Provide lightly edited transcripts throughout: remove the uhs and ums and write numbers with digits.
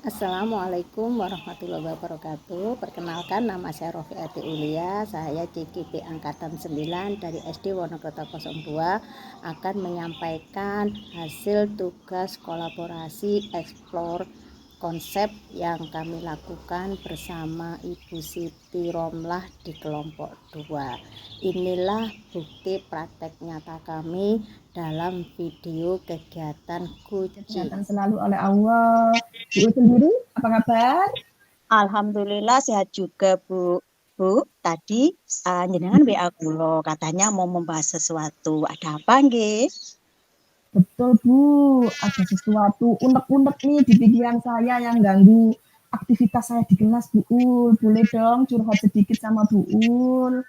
Assalamualaikum warahmatullahi wabarakatuh. Perkenalkan, nama saya Rofiati Ulia. Saya CKP Angkatan 9 dari SD Wonokerto 02 akan menyampaikan hasil tugas kolaborasi eksplor konsep yang kami lakukan bersama Ibu Siti Romlah di kelompok 2. Inilah bukti praktek nyata kami dalam video kegiatan kucing. Kesehatan selalu oleh Allah. Bu sendiri, apa kabar? Alhamdulillah sehat juga, Bu. Bu, tadi jenengan WA kula katanya mau membahas sesuatu. Ada apa nggih? Betul, Bu. Ada sesuatu unek-unek nih di pikiran saya yang ganggu aktivitas saya di kelas, Bu Ul. Boleh dong curhat sedikit sama Bu Ul?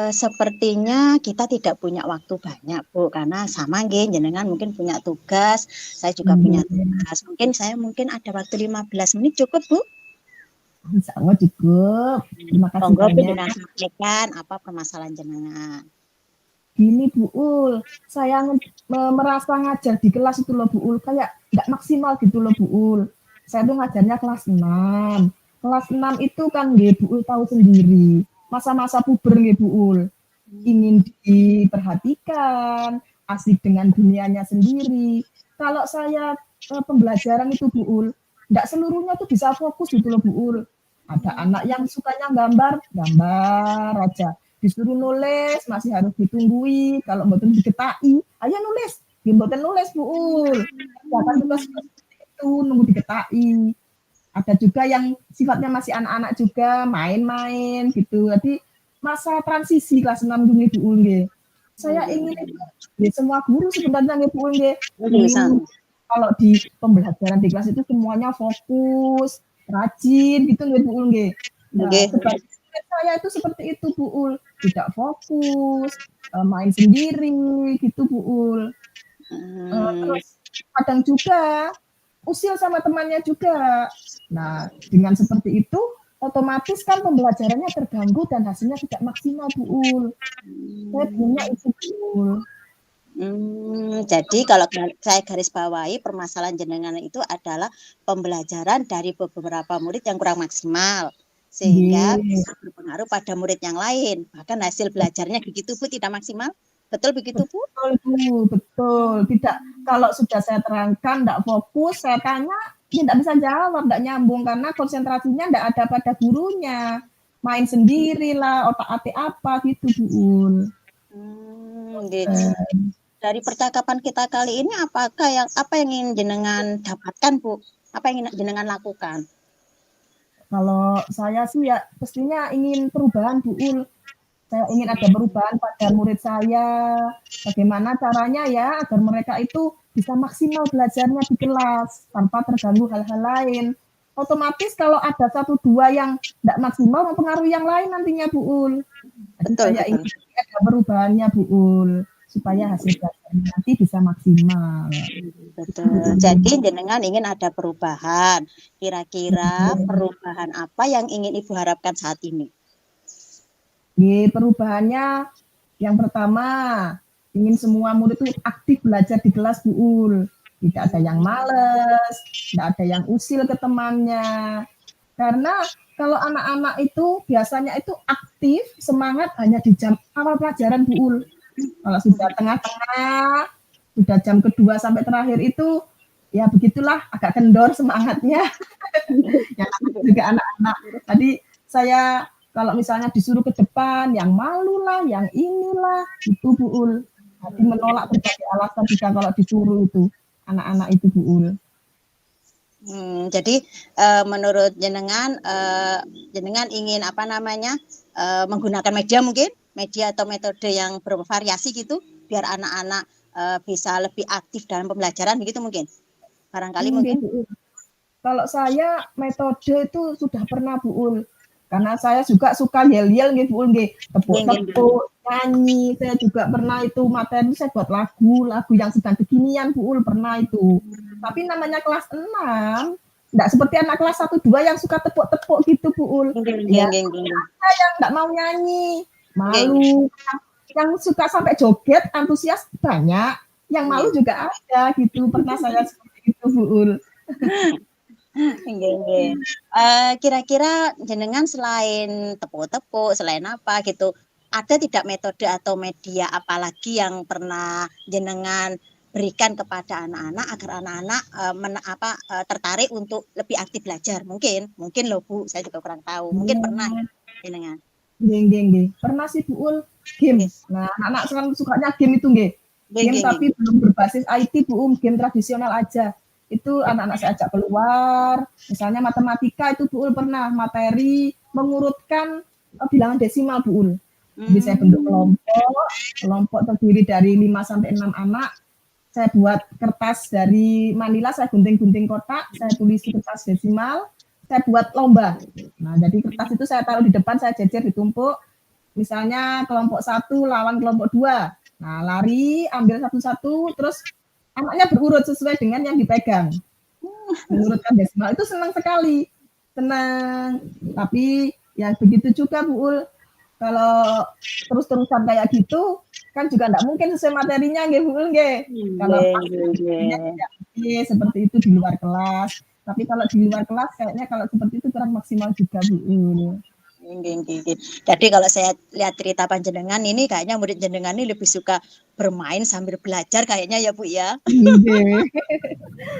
Sepertinya kita tidak punya waktu banyak, Bu, karena sama nggih, jenengan mungkin punya tugas, saya juga punya tugas. Mungkin ada waktu 15 menit cukup, Bu? Insya Allah cukup. Terima kasih Monggo banyak. jenengan sampaikan apa permasalahan jenengan. Gini Bu Ul, saya merasa ngajar di kelas itu loh Bu Ul, kayak nggak maksimal gitu loh Bu Ul. Saya tuh ngajarnya kelas 6. Kelas 6 itu kan nggih Bu Ul tahu sendiri, masa-masa puber nggih Bu Ul. Ingin diperhatikan, asik dengan dunianya sendiri. Kalau saya pembelajaran itu Bu Ul, nggak seluruhnya tuh bisa fokus gitu loh Bu Ul. Ada anak yang sukanya gambar, gambar aja. Disuruh nulis masih harus ditunggui, kalau mboten diketai, ayo nulis, mboten nulis Bu Ul. Bahkan tugas itu nunggu diketai. Ada juga yang sifatnya masih anak-anak juga, main-main gitu. Jadi masa transisi kelas 6 dulu Bu Ul nggih. Saya ingin itu ya, semua guru sebenarnya nggih Bu Ul nggih. Kalau di pembelajaran di kelas itu semuanya fokus, rajin gitu nggih Bu Ul nggih. Nah, saya itu seperti itu Bu Ul, tidak fokus, main sendiri gitu Bu Ul. Terus kadang juga usil sama temannya juga. Nah, dengan seperti itu otomatis kan pembelajarannya terganggu dan hasilnya tidak maksimal Bu Ul. Saya punya itu Bu Ul. Jadi kalau saya garis bawahi permasalahan jenengan itu adalah pembelajaran dari beberapa murid yang kurang maksimal sehingga bisa berpengaruh pada murid yang lain, bahkan hasil belajarnya begitu Bu tidak maksimal. Betul begitu Bu? Betul Bu, betul. Tidak, kalau sudah saya terangkan tidak fokus, saya tanya tidak bisa jawab, tidak nyambung karena konsentrasinya tidak ada pada gurunya. Main sendirilah, otak-atik apa gitu Bu Ul. Gitu. Dari percakapan kita kali ini apa yang ingin jenengan dapatkan Bu? Apa yang ingin jenengan lakukan? Kalau saya sih ya pastinya ingin perubahan Bu Ul. Saya ingin ada perubahan pada murid saya. Bagaimana caranya ya agar mereka itu bisa maksimal belajarnya di kelas tanpa terganggu hal-hal lain. Otomatis kalau ada 1-2 yang tidak maksimal mempengaruhi yang lain nantinya Bu Ul. Jadi saya ingin ada perubahannya Bu Ul supaya hasil belajarnya nanti bisa maksimal. Betul. Jadi jenengan ingin ada perubahan. Kira-kira perubahan apa yang ingin Ibu harapkan saat ini? Perubahannya yang pertama, ingin semua murid itu aktif belajar di kelas Bu Ul. Tidak ada yang males, tidak ada yang usil ke temannya. Karena kalau anak-anak itu biasanya itu aktif, semangat hanya di jam awal pelajaran Bu Ul. Kalau sudah tengah-tengah, sudah jam kedua sampai terakhir itu, ya begitulah agak kendor semangatnya. Yang juga anak-anak. Tadi saya kalau misalnya disuruh ke depan, yang malu lah, yang inilah, itu Bu Ul. Jadi menolak berbagai alasan jika kalau disuruh itu, anak-anak itu Bu Ul. Jadi menurut jenengan, jenengan ingin menggunakan media atau metode yang bervariasi gitu, biar anak-anak bisa lebih aktif dalam pembelajaran begitu mungkin? Barangkali mungkin. Bu Ul. Kalau saya metode itu sudah pernah Bu Ul. Karena saya juga suka yel-yel gitu Bu Ul, tepuk-tepuk, nyanyi. Saya juga pernah itu materi saya buat lagu yang sedang kekinian Bu Ul, pernah itu. Tapi namanya kelas 6, enggak seperti anak kelas 1-2 yang suka tepuk-tepuk gitu Bu Ul. Ya, yang enggak mau nyanyi, malu. Yang suka sampai joget, antusias banyak. Yang malu juga ada gitu. Pernah saya seperti itu Bu Ul. Nggih, nggih. Kira-kira jenengan selain tepuk-tepuk, selain apa gitu, ada tidak metode atau media apalagi yang pernah jenengan berikan kepada anak-anak agar anak-anak, tertarik untuk lebih aktif belajar? Mungkin loh Bu, saya juga kurang tahu. Mungkin pernah jenengan? Nggih, nggih, nggih. Pernah sih Bu Ul, game. Nggih. Nah, anak-anak sekarang sukanya game itu nggih. Nggih, Game nggih, nggih. tapi belum berbasis IT Bu game tradisional aja. Itu anak-anak saya ajak keluar, misalnya matematika itu Bu pernah materi mengurutkan bilangan desimal Bu Jadi saya bentuk kelompok terdiri dari 5 sampai 6 anak. Saya buat kertas dari manila, saya gunting-gunting kotak, saya tulis kertas desimal, saya buat lomba. Nah, jadi kertas itu saya taruh di depan, saya jejer ditumpuk. Misalnya kelompok 1 lawan kelompok 2. Nah, lari, ambil satu-satu, terus anaknya berurut sesuai dengan yang dipegang. Mengurutkan desimal itu senang sekali. Senang. Tapi ya begitu juga Bu Ul. Kalau terus-terusan kayak gitu, kan juga enggak mungkin sesuai materinya nggih Bu Ul nggih. Kalau seperti itu di luar kelas. Tapi kalau di luar kelas kayaknya kalau seperti itu kurang maksimal juga Bu Ul. Jadi kalau saya lihat cerita panjenengan ini kayaknya murid jenengan ini lebih suka bermain sambil belajar kayaknya ya Bu ya.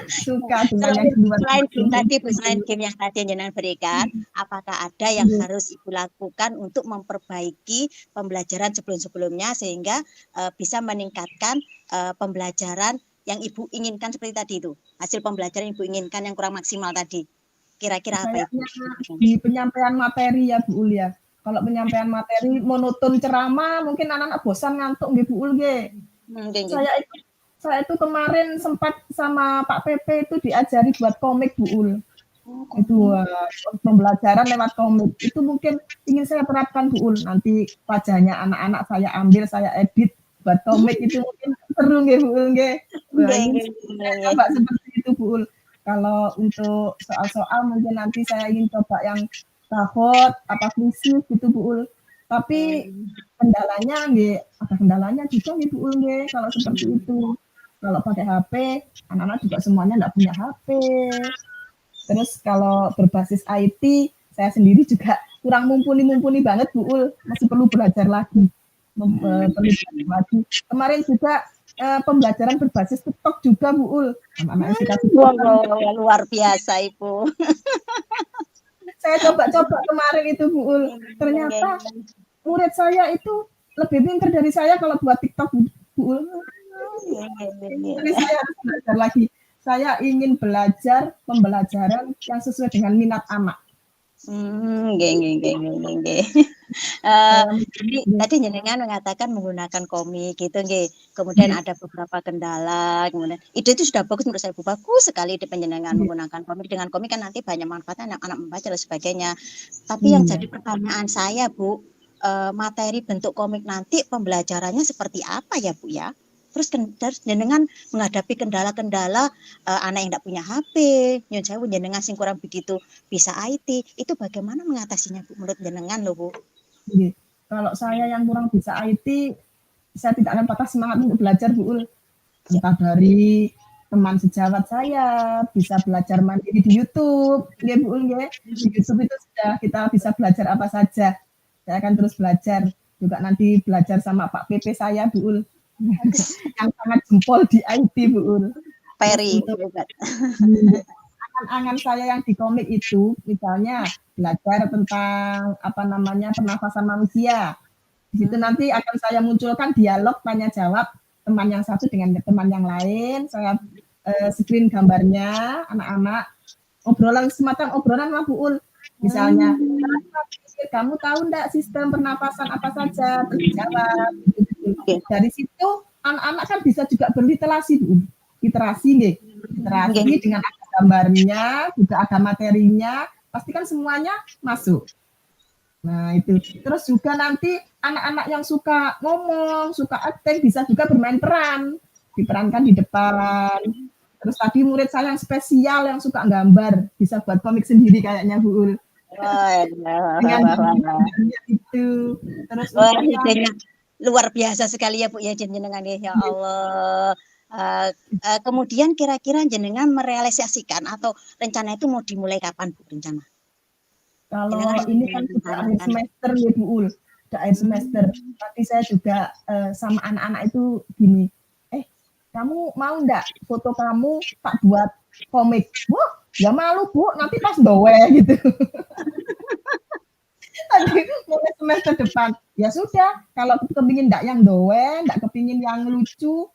Suka dengan yang selain game tadi Bu, selain game yang tadi yang jenengan berikan, apakah ada yang harus Ibu lakukan untuk memperbaiki pembelajaran sebelum-sebelumnya sehingga bisa meningkatkan pembelajaran yang Ibu inginkan seperti tadi itu, hasil pembelajaran yang Ibu inginkan yang kurang maksimal tadi? Kira-kira apa Ibu? Di penyampaian materi ya Bu Ul ya. Kalau penyampaian materi monoton ceramah mungkin anak-anak bosan ngantuk nggih Bu Ul nggih. Saya itu kemarin sempat sama Pak PP itu diajari buat komik Bu Ul. Itu pembelajaran lewat komik. Itu mungkin ingin saya terapkan Bu Ul. Nanti wajahnya anak-anak saya ambil, saya edit buat komik itu mungkin seru nggih Bu Ul nggih. Coba seperti itu Bu Ul. Kalau untuk soal-soal mungkin nanti saya ingin coba yang tahot, apa krisis gitu Bu Ul. Tapi kendalanya nggih, ada kendalanya juga nih Bu Ul nggih kalau seperti itu. Kalau pakai HP, anak-anak juga semuanya enggak punya HP. Terus kalau berbasis IT, saya sendiri juga kurang mumpuni banget Bu Ul, masih perlu belajar lagi. Kemarin juga pembelajaran berbasis TikTok juga Bu Ul. Luar biasa Ibu. Saya coba-coba kemarin itu Bu Ul. Ternyata murid saya itu lebih pintar dari saya kalau buat TikTok Bu Ul. Jadi saya harus belajar lagi. Saya ingin belajar pembelajaran yang sesuai dengan minat anak. Jadi tadi jenengan mengatakan menggunakan komik gitu nggih. Kemudian ada beberapa kendala, kemudian itu sudah bagus menurut saya Bu. Bagus sekali di penjenengan menggunakan komik. Dengan komik kan nanti banyak manfaatnya anak-anak membaca dan sebagainya. Tapi yang jadi pertanyaan saya Bu, materi bentuk komik nanti pembelajarannya seperti apa ya Bu ya? Terus jenengan menghadapi kendala-kendala anak yang tidak punya HP, nyun sewu jenengan sing kurang begitu bisa IT, itu bagaimana mengatasinya Bu menurut jenengan loh Bu? Kalau saya yang kurang bisa IT, saya tidak akan patah semangat untuk belajar Bu Ul. Entah dari teman sejawat saya, bisa belajar mandiri di YouTube, ya Bu Ul ya. Di YouTube itu sudah kita bisa belajar apa saja. Saya akan terus belajar, juga nanti belajar sama Pak PP saya Bu Ul. Yang sangat jempol di IT Bu Ul. Peri. Angan-angan saya yang di komik itu, misalnya belajar tentang apa namanya pernafasan manusia. Di situ nanti akan saya munculkan dialog tanya jawab teman yang satu dengan teman yang lain. Saya screen gambarnya anak-anak, obrolan semacam obrolan lah Bu Ul. Misalnya, kamu tahu enggak sistem pernapasan apa saja? Terjawab. Dari situ anak-anak kan bisa juga berliterasi Bu. Literasi nih. Literasi dengan ada gambarnya, juga ada materinya, pasti kan semuanya masuk. Nah, itu. Terus juga nanti anak-anak yang suka ngomong, suka akting bisa juga bermain peran. Diperankan di depan. Terus tadi murid saya yang spesial yang suka gambar, bisa buat komik sendiri kayaknya Bu Ul. Itu. Terus idenya luar biasa sekali ya Bu ya jenengan ya Allah. Kemudian kira-kira jenengan merealisasikan atau rencana itu mau dimulai kapan Bu rencana? Kalau Jenengan ini kan sudah akhir semester ya Bu Ul, sudah akhir semester. Tapi saya juga sama anak-anak itu gini, kamu mau enggak foto kamu tak buat komik? Wah, ya malu Bu, nanti pas dowe gitu. Tadi mulai semester depan, ya sudah, kalau kepingin enggak yang dowe, enggak kepingin yang lucu,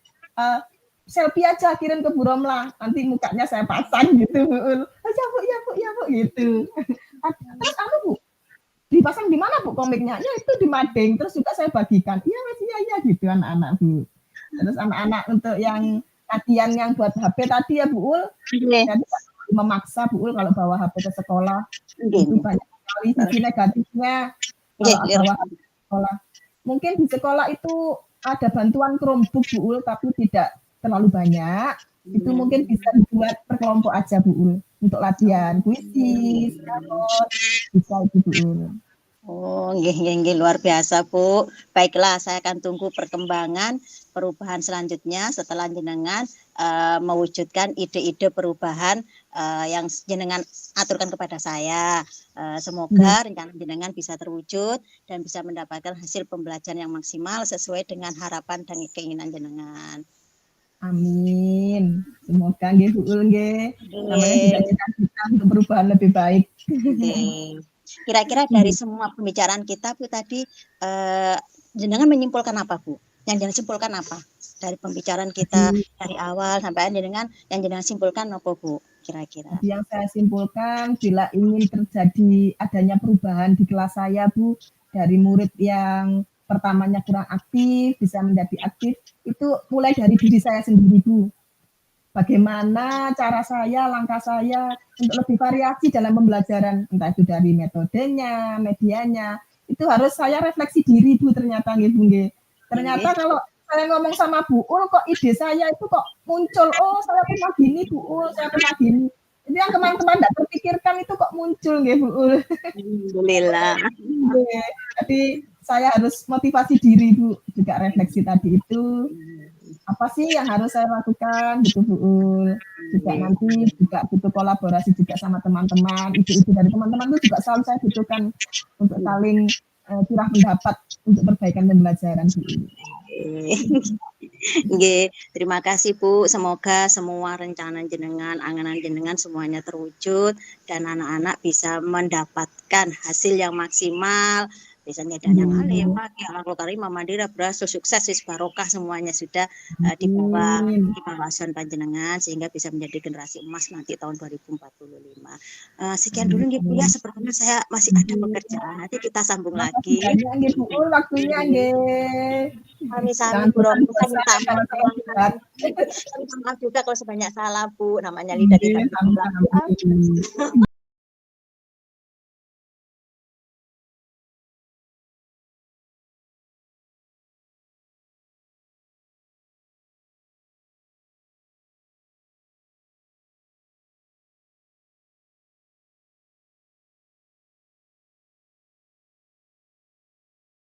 selfie aja kirim ke Bu Romlah, nanti mukanya saya pasang gitu Bu Ul. Oh, ya Bu, ya Bu, ya Bu gitu. Terus Bu, dipasang di mana Bu komiknya? Ya itu di mading, terus juga saya bagikan. Iya Mas, iya gitu anak-anak Bu. Terus anak-anak untuk yang latihan yang buat HP tadi ya Bu Ul, jadi memaksa Bu Ul kalau bawa HP ke sekolah itu banyak sekali sisi negatifnya kalau bawa HP ke sekolah. Mungkin di sekolah itu ada bantuan Chromebook Bu Ul, tapi tidak terlalu banyak. Itu mungkin bisa dibuat per kelompok aja Bu Ul untuk latihan kuisis, bisa itu Bu Ul. Oh, nggih luar biasa Bu. Baiklah, saya akan tunggu perkembangan perubahan selanjutnya setelah jenengan mewujudkan ide-ide perubahan yang jenengan aturkan kepada saya. Semoga rencana jenengan bisa terwujud dan bisa mendapatkan hasil pembelajaran yang maksimal sesuai dengan harapan dan keinginan jenengan. Amin. Semoga nggih Bu Ul nggih. Namanya juga cita-cita untuk perubahan lebih baik. Kira-kira dari semua pembicaraan kita Bu tadi jenengan menyimpulkan apa Bu? Yang jenengan simpulkan apa? Dari pembicaraan kita dari awal sampai jenengan yang jenengan simpulkan apa Bu? Kira-kira. Yang saya simpulkan bila ingin terjadi adanya perubahan di kelas saya Bu, dari murid yang pertamanya kurang aktif bisa menjadi aktif, itu mulai dari diri saya sendiri Bu. Bagaimana cara saya, langkah saya untuk lebih variasi dalam pembelajaran, entah itu dari metodenya, medianya, itu harus saya refleksi diri Bu ternyata nggih Bu nggih. Ternyata kalau saya ngomong sama Bu Ul kok ide saya itu kok muncul, oh saya pernah gini Bu Ul, saya pernah gini. Jadi yang teman-teman tidak terpikirkan itu kok muncul nggih Bu Ul. Alhamdulillah. Jadi saya harus motivasi diri Bu, juga refleksi tadi itu. Apa sih yang harus saya lakukan gitu Bu Ul. Juga nanti juga butuh kolaborasi juga sama teman-teman, ide-ide dari teman-teman itu juga selalu saya butuhkan untuk saling curah pendapat untuk perbaikan pembelajaran Bu Ul. Terima kasih Bu. Semoga semua rencana jenengan, angan jenengan semuanya terwujud dan anak-anak bisa mendapatkan hasil yang maksimal. Biasanya dan yang alim, pagi, alaqul karim, Madinah, berhasil sukses, barokah semuanya sudah di bawah asuhan panjenengan sehingga bisa menjadi generasi emas nanti tahun 2045. Sekian dulu nggih Bu ya, sepertinya saya masih ada pekerjaan. Nanti kita sambung lagi. Nggih Bu Ul, waktunya nggih. Sami Bu Rom, maaf juga kalau sebanyak salah Bu, namanya lidah di